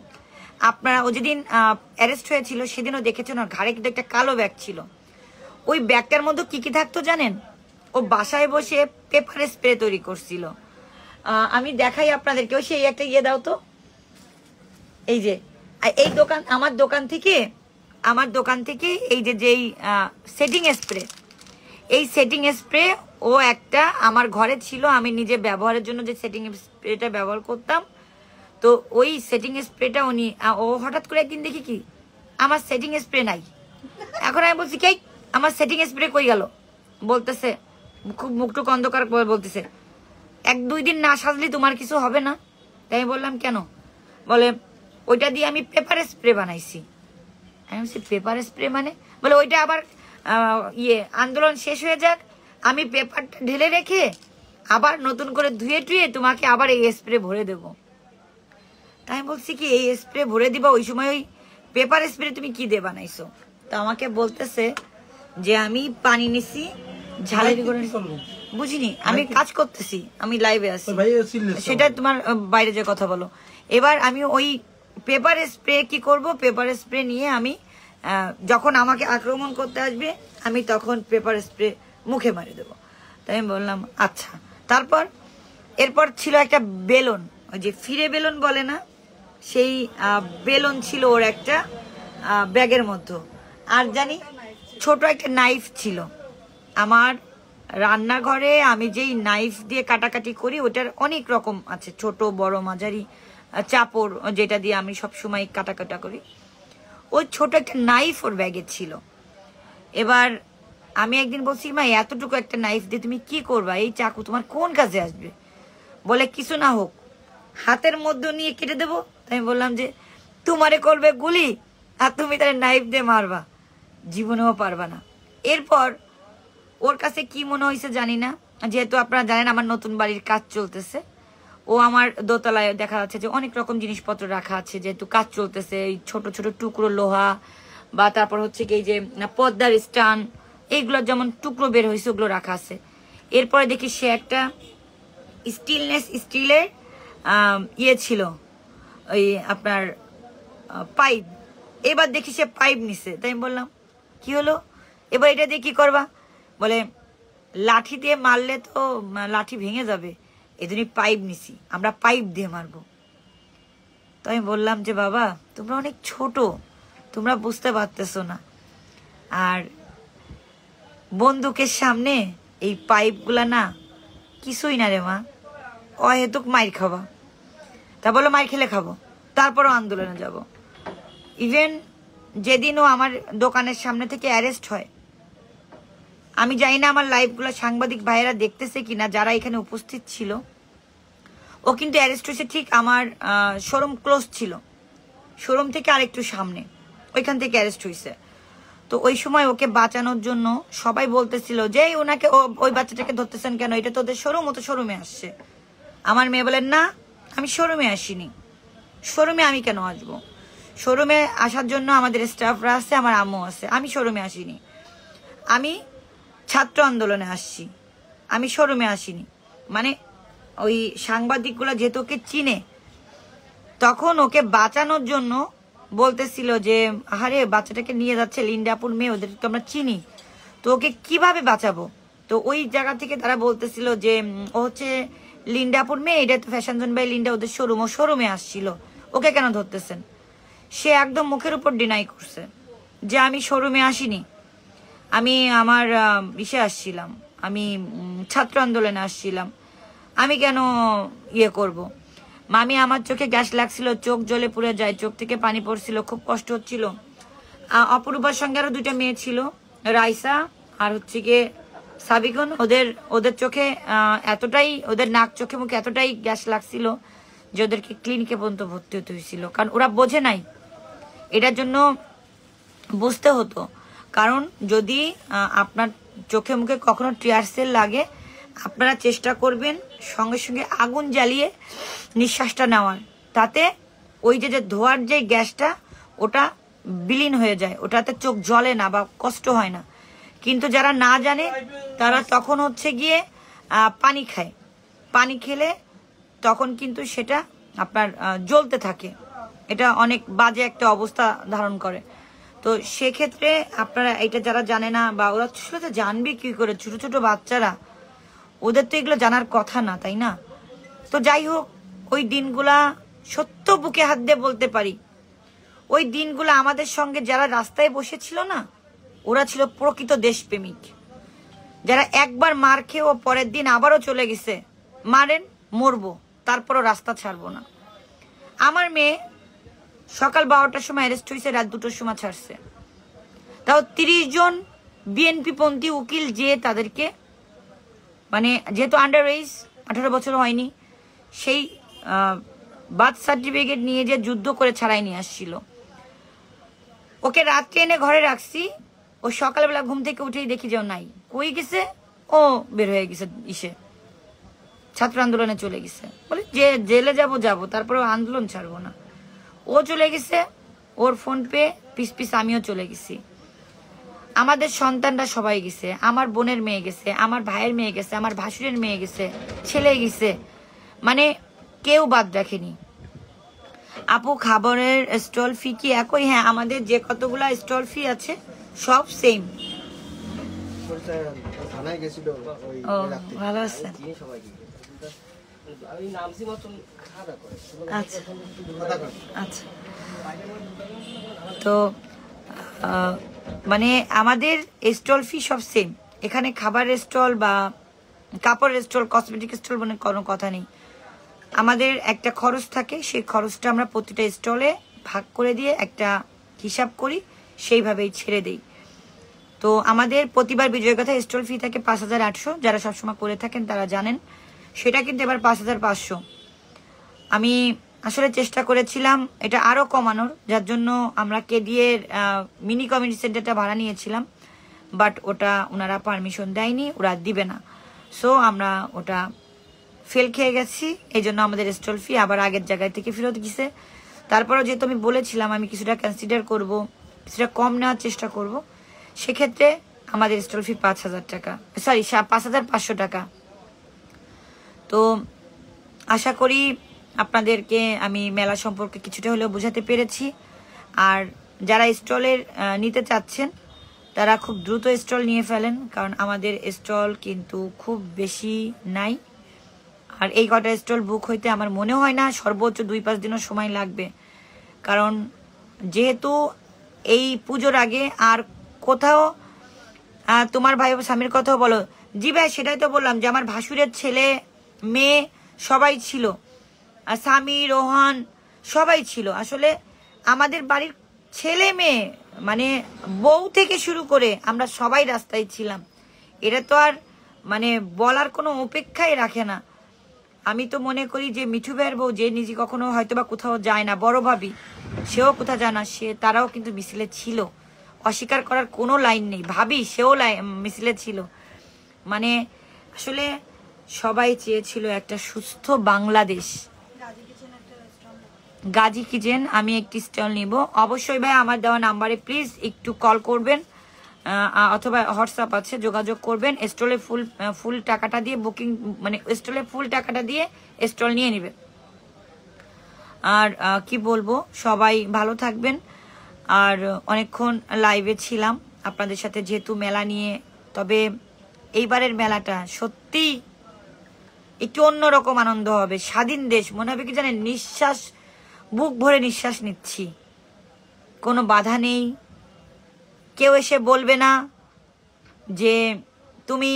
আপনারা ও যেদিন অ্যারেস্ট হয়েছিল সেদিনও দেখেছেন ওর ঘাড়ে কিন্তু একটা কালো ব্যাগ ছিল। ওই ব্যাগটার মধ্যে কি কি থাকতো জানেন? ও বাসায় বসে পেপার স্প্রে তৈরি করছিল। আমি দেখাই আপনাদেরকে, সেই একটা ইয়ে দাও তো, এই যে এই দোকান, আমার দোকান থেকে এই যে যেই সেটিং স্প্রে, এই সেটিং স্প্রে ও একটা আমার ঘরে ছিল, আমি নিজে ব্যবহারের জন্য যে সেটিং স্প্রেটা ব্যবহার করতাম, তো ওই সেটিং স্প্রেটা ও হঠাৎ করে একদিন দেখি কি আমার সেটিং স্প্রে নাই। এখন আমি বলছি কি আমার সেটিং স্প্রে কই গেল, বলতেছে খুব মুখটুক অন্ধকার করে বলতেছে 1-2 দিন না সাজলে তোমার কিছু হবে না। তাই আমি বললাম কেন? বলে ওইটা দিয়ে আমি পেপার স্প্রে বানাইছি। আমি বলছি পেপার স্প্রে মানে? বলে ওইটা আবার আন্দোলন শেষ হয়ে যাক, আমি পেপারটা ঢেলে রেখে আবার নতুন করে ধুয়ে টুয়ে তোমাকে আবার এই স্প্রে ভরে দেবো। তাই আমি বলছি কি এই স্প্রে ভরে দিবা, ওই সময় ওই পেপার স্প্রে তুমি কি দিয়ে বানাইছো? তো আমাকে বলতেছে যে আমি পানি নিছি ঝালেরি করে, বুঝিনি, আমি কাজ করতেছি, আমি লাইভে আছি, সেটা তোমার বাইরে যে কথা বলো। এবার আমি ওই পেপার স্প্রে কি করব, পেপার স্প্রে নিয়ে আমি যখন আমাকে আক্রমণ করতে আসবে আমি তখন পেপার স্প্রে মুখে মারি দেবো। তাই আমি বললাম আচ্ছা। এরপর ছিল একটা বেলুন, ওই যে ফিরে বেলুন বলে না, সেই বেলুন ছিল ওর একটা ব্যাগের মধ্যে। আর জানি ছোট একটা নাইফ ছিল। আমার রান্নাঘরে আমি যেই নাইফ দিয়ে কাটাকাটি করি ওটার অনেক রকম আছে, ছোট বড় মাঝারি চাপড়, যেটা দিয়ে আমি সবসময় কাটাকাটা করি। ওই ছোট একটা নাইফ ওর ব্যাগে ছিল। এবার আমি একদিন বলছি মা এতটুকু একটা নাইফ দিয়ে তুমি কি করবা, এই চাকু তোমার কোন কাজে আসবে? বলে কিছু না হোক হাতের মধ্যে নিয়ে কেটে দেবো। তাই আমি বললাম যে তোমারে করবে গুলি আর তুমি তার নাইফ দিয়ে মারবা, জীবনেও পারবা না। এরপর ওর কাছে কি মনে হয়েছে জানি না, যেহেতু আপনারা জানেন আমার নতুন বাড়ির কাজ চলতেছে, ও আমার দোতলায় দেখা যাচ্ছে যে অনেক রকম জিনিসপত্র রাখা আছে, যেহেতু কাজ চলতেছে, এই ছোট ছোট টুকরো লোহা বা তারপর হচ্ছে কি এই যে পদ্মার স্টান, এইগুলো যেমন টুকরো বের হয়েছে ওগুলো রাখা আছে। এরপরে দেখি সে একটা স্টিলের ইয়ে ছিল, ওই আপনার পাইপ। এবার দেখি সে পাইপ নিছে। তাই আমি বললাম কি হলো, এবার এটা দিয়ে কি করবা? বলে লাঠি দিয়ে মারলে তো লাঠি ভেঙে যাবে, এজন্য পাইপ নিছি, আমরা পাইপ দিয়ে মারবো। তো আমি বললাম যে বাবা তোমরা অনেক ছোট, তোমরা বুঝতে পারতেছো না, আর বন্দুকের সামনে এই পাইপগুলা না কিছুই না রে মা, অহেতুক মাইর খাবা। তা বলো মাইর খেলে খাবো, তারপরও আন্দোলনে যাব। ইভেন যেদিনও আমার দোকানের সামনে থেকে অ্যারেস্ট হয়, আমি জানি না আমার লাইভগুলো সাংবাদিক ভাইয়েরা দেখতেছে কিনা, যারা এখানে উপস্থিত ছিল, ও কিন্তু অ্যারেস্ট হয়েছে ঠিক আমার শোরুম ক্লোজ ছিল, শোরুম থেকে আরেকটু সামনে, ওইখান থেকে অ্যারেস্ট হয়েছে। তো ওই সময় ওকে বাঁচানোর জন্য সবাই বলতেছিল যে ওনাকে ওই বাচ্চাটাকে ধরতেছেন কেন, এটা তো ওদের শোরুম, ও তো শোরুমে আসছে। আমার মেয়ে বলেন না আমি শোরুমে আসিনি, শোরুমে আমি কেন আসবো, শোরুমে আসার জন্য আমাদের স্টাফরা আছে, আমার আম্মু আছে, আমি শোরুমে আসিনি, আমি ছাত্র আন্দোলনে আসছি, আমি শোরুমে আসিনি। মানে ওই সাংবাদিকগুলো যেহেতু ওকে চিনে, তখন ওকে বাঁচানোর জন্য বলতেছিল যে আরে বাচ্চাটাকে নিয়ে যাচ্ছে লিন্ডাপুর মেয়ে, ওদেরকে আমরা চিনি, তো ওকে কিভাবে বাঁচাবো। তো ওই জায়গা থেকে তারা বলতেছিল যে ও হচ্ছে লিন্ডাপুর মেয়ে, এটা তো ফ্যাশন জোন বাই লিন্ডা ওদের শোরুম, ও শোরুমে আসছিল, ওকে কেন ধরতেছেন? সে একদম মুখের উপর ডিনাই করছে যে আমি শোরুমে আসিনি, আমি আমার ইসে আসছিলাম, আমি ছাত্র আন্দোলনে আসছিলাম, আমি কেন ইয়ে করব। মামি আমার চোখে গ্যাস লাগছিল, চোখ জ্বলে পুড়ে যায়, চোখ থেকে পানি পড়ছিল, খুব কষ্ট হচ্ছিল। অপরূপার সঙ্গে আরো 2টা মেয়ে ছিল, রাইসা আর হচ্ছে গিয়ে সাবিগুন, ওদের চোখে এতটাই, ওদের নাক চোখে মুখে এতটাই গ্যাস লাগছিল যে ওদেরকে ক্লিনিকে পর্যন্ত ভর্তি হতে হয়েছিল, কারণ ওরা বোঝে নাই। এটার জন্য বুঝতে হতো, কারণ যদি আপনার চোখে মুখে কখনো টিয়ার সেল লাগে, আপনারা চেষ্টা করবেন সঙ্গে সঙ্গে আগুন জ্বালিয়ে নিঃশ্বাসটা নেওয়ার, তাতে ওই যে ধোয়ার যে গ্যাসটা ওটা বিলীন হয়ে যায়, ওটাতে চোখ জ্বলে না বা কষ্ট হয় না। কিন্তু যারা না জানে তারা তখন হচ্ছে গিয়ে পানি খায়, পানি খেলে তখন কিন্তু সেটা আপনার জ্বলতে থাকে, এটা অনেক বাজে একটা অবস্থা ধারণ করে। তো সেক্ষেত্রে আপনারা এটা যারা জানে না, বা ওরা তো জানবে কি করে, ছোট ছোট বাচ্চারা, ওদের তো এগুলো জানার কথা না, তাই না? তো যাই হোক, ওই দিনগুলা সত্য বুকে হাত দিয়ে বলতে পারি, ওই দিনগুলো আমাদের সঙ্গে যারা রাস্তায় বসেছিল না, ওরা ছিল প্রকৃত দেশপ্রেমিক। যারা একবার মার খেয়েও পরের দিন আবারও চলে গেছে, মারেন মরবো তারপরও রাস্তা ছাড়বো না। আমার মেয়ে সকাল 12টার সময় অ্যারেস্ট হয়েছে, রাত 2টোর সময় ছাড়ছে। তাও 30 জন বিএনপি পন্থী উকিল যে তাদেরকে, মানে যেহেতু আন্ডার এজ 18 বছর হয়নি, সেই বার্থ সার্টিফিকেট নিয়ে যে যুদ্ধ করে ছাড়াই নিয়ে আসছিল। ওকে রাত্রে এনে ঘরে রাখছি, ও সকালবেলা ঘুম থেকে উঠেই দেখি যে নাই, কই গেছে, ও বের হয়ে গেছে ইসে ছাত্র আন্দোলনে চলে গেছে। বলে যে জেলে যাবো তারপরে আন্দোলন ছাড়বো না। ও চলে গেছে, ওর ফোন পে পিস পিস আমিও চলে গেছি। আমাদের সন্তানরা সবাই গেছে, আমার বোনের মেয়ে গেছে, আমার ভাইয়ের মেয়ে গেছে, আমার ভাসুরের মেয়ে গেছে, ছেলে গেছে, মানে কেউ বাদ রাখেনি। আপু খাবারের স্টল ফি কি একই? হ্যাঁ, আমাদের যে কতগুলা স্টল ফি আছে সব সেম। ও ভালো আছে। আচ্ছা, তো মানে আমাদের স্টল ফি সব সেম। এখানে খাবারের স্টল বা কাপড়ের স্টল, কসমেটিক স্টল মানে কোনো কথা নেই। আমাদের একটা খরচ থাকে, সেই খরচটা আমরা প্রতিটা স্টলে ভাগ করে দিয়ে একটা হিসাব করি, সেইভাবেই ছেড়ে দেই। তো আমাদের প্রতিবার বিজয় কথা স্টল ফি থাকে 5800, যারা সবসময় করে থাকেন তারা জানেন। সেটা কিন্তু এবার 5500। আমি আসলে চেষ্টা করেছিলাম এটা আরো কমানোর, যার জন্য আমরা কেডিএর মিনি কমিউনিটি সেন্টারটা ভাড়া নিয়েছিলাম, বাট ওটা ওনারা পারমিশন দেয়নি, ওরা দিবে না। সো আমরা ওটা ফেল খেয়ে গেছি, এই জন্য আমাদের স্টল ফি আবার আগের জায়গায় থেকে ফেরত গেছে। তারপরেও যেহেতু আমি বলেছিলাম আমি কিছুটা কনসিডার করব, কিছুটা কম নেওয়ার চেষ্টা করব, সেক্ষেত্রে আমাদের স্টল ফি 5000 টাকা, সরি 5500 টাকা। তো আশা করি আপনাদেরকে আমি মেলা সম্পর্কে কিছুটা হলেও বোঝাতে পেরেছি। আর যারা স্টলের নিতে চাচ্ছেন তারা খুব দ্রুত স্টল নিয়ে ফেলেন, কারণ আমাদের স্টল কিন্তু খুব বেশি নাই। আর এই কটা স্টল বুক হইতে আমার মনে হয় না সর্বোচ্চ 2-5 দিনও সময় লাগবে, কারণ যেহেতু এই পুজোর আগে আর কোথাও তোমার ভাই স্বামীর কথাও বলো। জি ভাই, সেটাই তো বললাম যে আমার ভাসুরের ছেলে মেয়ে সবাই ছিল, স্বামী রোহান সবাই ছিল। আসলে আমাদের বাড়ির ছেলে মেয়ে মানে বউ থেকে শুরু করে আমরা সবাই রাস্তায় ছিলাম। এটা তো আর মানে বলার কোনো অপেক্ষাই রাখে না। আমি তো মনে করি যে মিঠু ভাইয়ের বউ যে নিজে কখনো হয়তো বা কোথাও যায় না, বড় ভাবি সেও কোথাও যায় না, তারাও কিন্তু মিছিলে ছিল, অস্বীকার করার কোনো লাইন নেই। ভাবি সেও মিছিলে ছিল। মানে আসলে সবাই চেয়েছিল একটা সুস্থ বাংলাদেশ। গাজী কিচেন আমি একটি স্টল নিব, অবশ্যই ভাই আমার দেওয়া নাম্বারে প্লিজ একটু কল করবেন, অথবা হোয়াটসঅ্যাপ আছে, যোগাযোগ করবেন। স্টলে ফুল টাকাটা দিয়ে বুকিং, মানে স্টলে ফুল টাকাটা দিয়ে স্টল নিয়ে নেবেন। আর কি বলবো, সবাই ভালো থাকবেন। আর অনেকক্ষণ লাইভে ছিলাম আপনাদের সাথে যেহেতু মেলা নিয়ে, তবে এইবারের মেলাটা সত্যি একটু অন্যরকম আনন্দ হবে। স্বাধীন দেশ মনে হবে কি জানেন, নিঃশ্বাস বুক ভরে নিঃশ্বাস নিচ্ছি, কোনো বাধা নেই। কেউ এসে বলবে না যে তুমি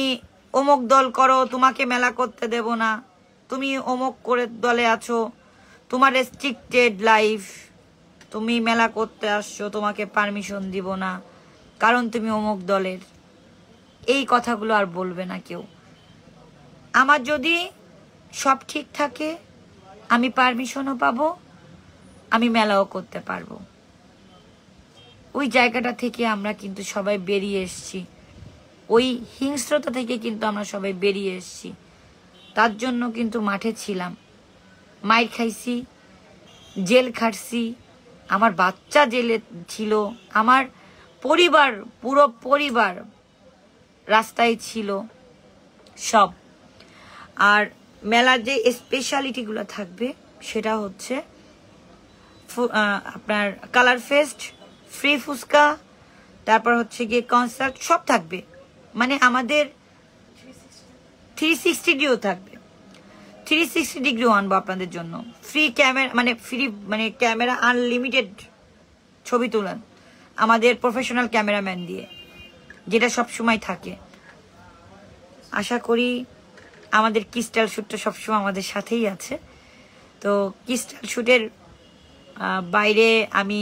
অমুক দল করো, তোমাকে মেলা করতে দেব না, তুমি অমুক করে দলে আছো, তোমার রেস্ট্রিক্টেড লাইফ, তুমি মেলা করতে আসছো, তোমাকে পারমিশন দিব না কারণ তুমি অমুক দলের। এই কথাগুলো আর বলবে না কেউ। আমার যদি সব ঠিক থাকে, আমি পারমিশনও পাবো, আমি মেলাও করতে পারবো। ওই জায়গাটা থেকে আমরা কিন্তু সবাই বেরিয়ে এসছি, ওই হিংস্রতা থেকে কিন্তু আমরা সবাই বেরিয়ে এসছি। তার জন্য কিন্তু মাঠে ছিলাম, মাইর খাইছি, জেল খাটছি, আমার বাচ্চা জেলে ছিল, আমার পরিবার, পুরো পরিবার রাস্তায় ছিল সব। আর মেলার যে স্পেশালিটিগুলো থাকবে সেটা হচ্ছে আপনার কালার ফেস্ট, ফ্রি ফুচকা, তারপর হচ্ছে গিয়ে কনসার্ট সব থাকবে। মানে আমাদের 360 ডিগ্রিও থাকবে, 360 ডিগ্রিও আনবো আপনাদের জন্য। ফ্রি ক্যামেরা মানে ক্যামেরা আনলিমিটেড ছবি তোলেন আমাদের প্রফেশনাল ক্যামেরাম্যান দিয়ে, যেটা সব সময় থাকে। আশা করি আমাদের ক্রিস্টাল শ্যুটটা সবসময় আমাদের সাথেই আছে। তো ক্রিস্টাল শ্যুটের বাইরে আমি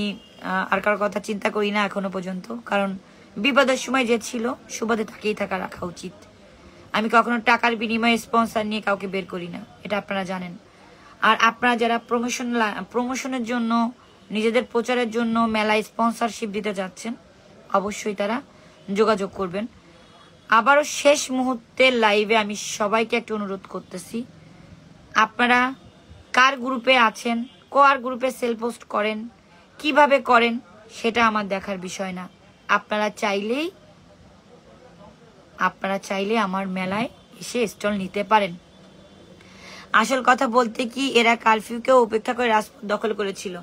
আর কারোর কথা চিন্তা করি না এখনো পর্যন্ত, কারণ বিপদের সময় যে ছিল সুবাদে তাকেই থাকা রাখা উচিত। আমি কখনো টাকার বিনিময়ে স্পন্সর নিয়ে কাউকে বের করি না, এটা আপনারা জানেন। আর আপনারা যারা প্রমোশনের জন্য, নিজেদের প্রচারের জন্য মেলায় স্পন্সরশিপ দিতে যাচ্ছেন, অবশ্যই তারা যোগাযোগ করবেন। আবারও শেষ মুহূর্তের লাইভে আমি সবাইকে একটা অনুরোধ করতেছি, আপনারা কার গ্রুপে আছেন, কার গ্রুপে সেল পোস্ট করেন, কিভাবে করেন সেটা আমার দেখার বিষয় না। আপনারা চাইলে আমার মেলায় এসে স্টল নিতে পারেন। আসল কথা বলতে কি, এরা কারফিউকেও উপেক্ষা করে রাজপথ দখল করেছিল।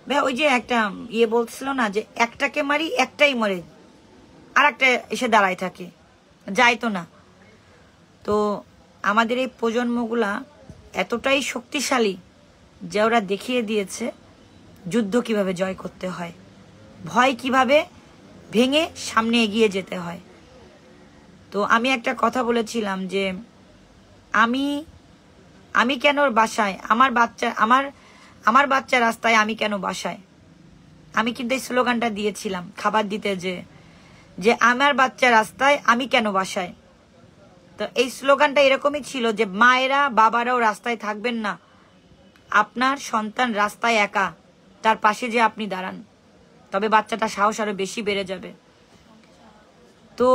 ভাই ওই যে একটা বলছিল না যে একটাকে মারি একটাই মরে, আর একটা এসে দাঁড়ায় থাকে, যাইতো না। তো আমাদের এই প্রজন্মগুলা এতটাই শক্তিশালী যে ওরা দেখিয়ে দিয়েছে যুদ্ধ কিভাবে জয় করতে হয়, ভয় কিভাবে ভেঙে সামনে এগিয়ে যেতে হয়। তো আমি একটা কথা বলেছিলাম যে আমি কেন বাসায়, আমার বাচ্চা রাস্তায়, আমি কেন বাসায়। আমি কিন্তু এই স্লোগানটা দিয়েছিলাম খাবার দিতে, যে আমার বাচ্চা রাস্তায়, আমি কেন বাসায়। তো এই স্লোগানটা এরকমই ছিল যে মায়েরা বাবারাও রাস্তায় থাকবেন না, আপনার সন্তান রাস্তায় একা, তার পাশে যে আপনি দাঁড়ান, তবে বাচ্চাটা সাহস আরো বেশি বেড়ে যাবে। তো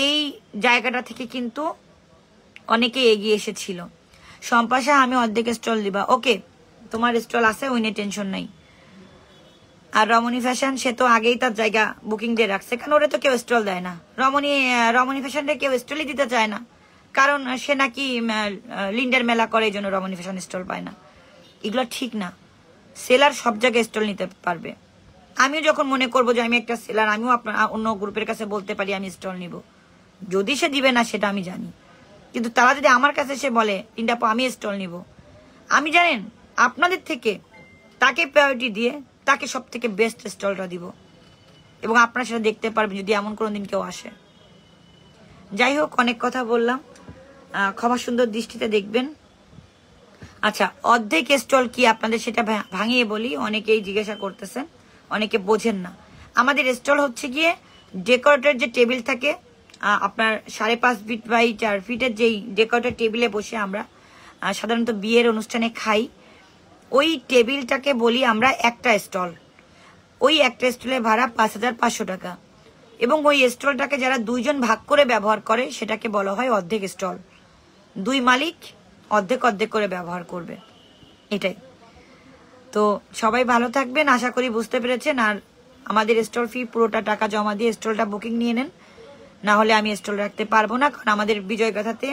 এই জায়গাটা থেকে কিন্তু অনেকে এগিয়ে এসেছিল। সম্পাশা, আমি অর্ধেক স্টল দিবা। ওকে, তোমার স্টল আছে, ওই নিয়ে টেনশন নাই। আর রমণী ফ্যাশন, সে তো আগেই তার জায়গা বুকিং দিয়ে রাখছে, কারণ ওরা তো কেউ স্টল দেয় না। রমণী ফ্যাশনটা কেউ স্টলই দিতে চায় না, কারণ সে নাকি লিন্ডার মেলা করে, এই জন্য রমণী ফ্যাশন স্টল পায় না। এগুলো ঠিক না। সেলার সব জায়গায় স্টল নিতে পারবে। আমিও যখন মনে করবো যে আমি একটা সেলার, আমিও আপনার অন্য গ্রুপের কাছে বলতে পারি আমি স্টল নিব, যদি সে দিবে না সেটা আমি জানি। কিন্তু তারা যদি আমার কাছে এসে বলে ইন্ডাপো আমি স্টল নিব, আমি জানেন আপনাদের থেকে তাকে প্রায়োরিটি দিয়ে তাকে সব থেকে বেস্ট স্টলটা দিব, এবং আপনারা সেটা দেখতে পারবেন যদি এমন কোনো দিন কেউ আসে। যাই হোক, অনেক কথা বললাম, ক্ষমা সুন্দর দৃষ্টিতে দেখবেন। আচ্ছা, অর্ধেক স্টল কি আপনাদের সেটা ভাঙিয়ে বলি, অনেকেই জিজ্ঞাসা করতেছেন, অনেকে বোঝেন না। আমাদের স্টল হচ্ছে গিয়ে ডেকোরেটর যে টেবিল থাকে আপনার 5.5 ফিট বাই 4 ফিটের, যেই ডেকোরেটর টেবিলে বসে আমরা সাধারণত বিয়ের অনুষ্ঠানে খাই, ওই টেবিলটাকে বলি আমরা একটা স্টল। ওই একটা স্টলের ভাড়া 5,500 টাকা, এবং ওই স্টলটাকে যারা 2 জন ভাগ করে ব্যবহার করে সেটাকে বলা হয় অর্ধেক স্টল। 2 মালিক অর্ধেক অর্ধেক করে ব্যবহার করবে, এটাই। তো সবাই ভালো থাকবেন, আশা করি বুঝতে পেরেছেন। আর আমাদের স্টল ফি পুরোটা টাকা জমা দিয়ে স্টলটা বুকিং নিয়ে নেন, না হলে আমি স্টল রাখতে পারবো না, কারণ আমাদের বিজয় গাথাতে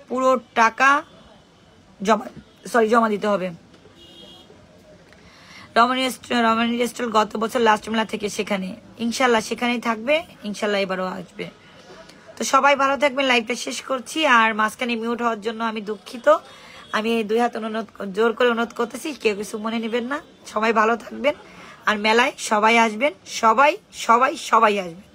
পুরো টাকা জমা দিতে হবে। রমণীর স্টল গত বছর লাস্ট মেলা থেকে সেখানে, ইনশাল্লাহ সেখানেই থাকবে, ইনশাল্লাহ এবারও আসবে। তো সবাই ভালো থাকবেন, লাইভটা শেষ করছি। আর মাঝখানে মিউট হওয়ার জন্য আমি দুঃখিত, আমি 2 হাত জোর করে অনুরোধ করতেছি, কেউ কিছু মনে নেবেন না। সবাই ভালো থাকবেন, আর মেলায় সবাই আসবেন, সবাই সবাই সবাই আসবেন।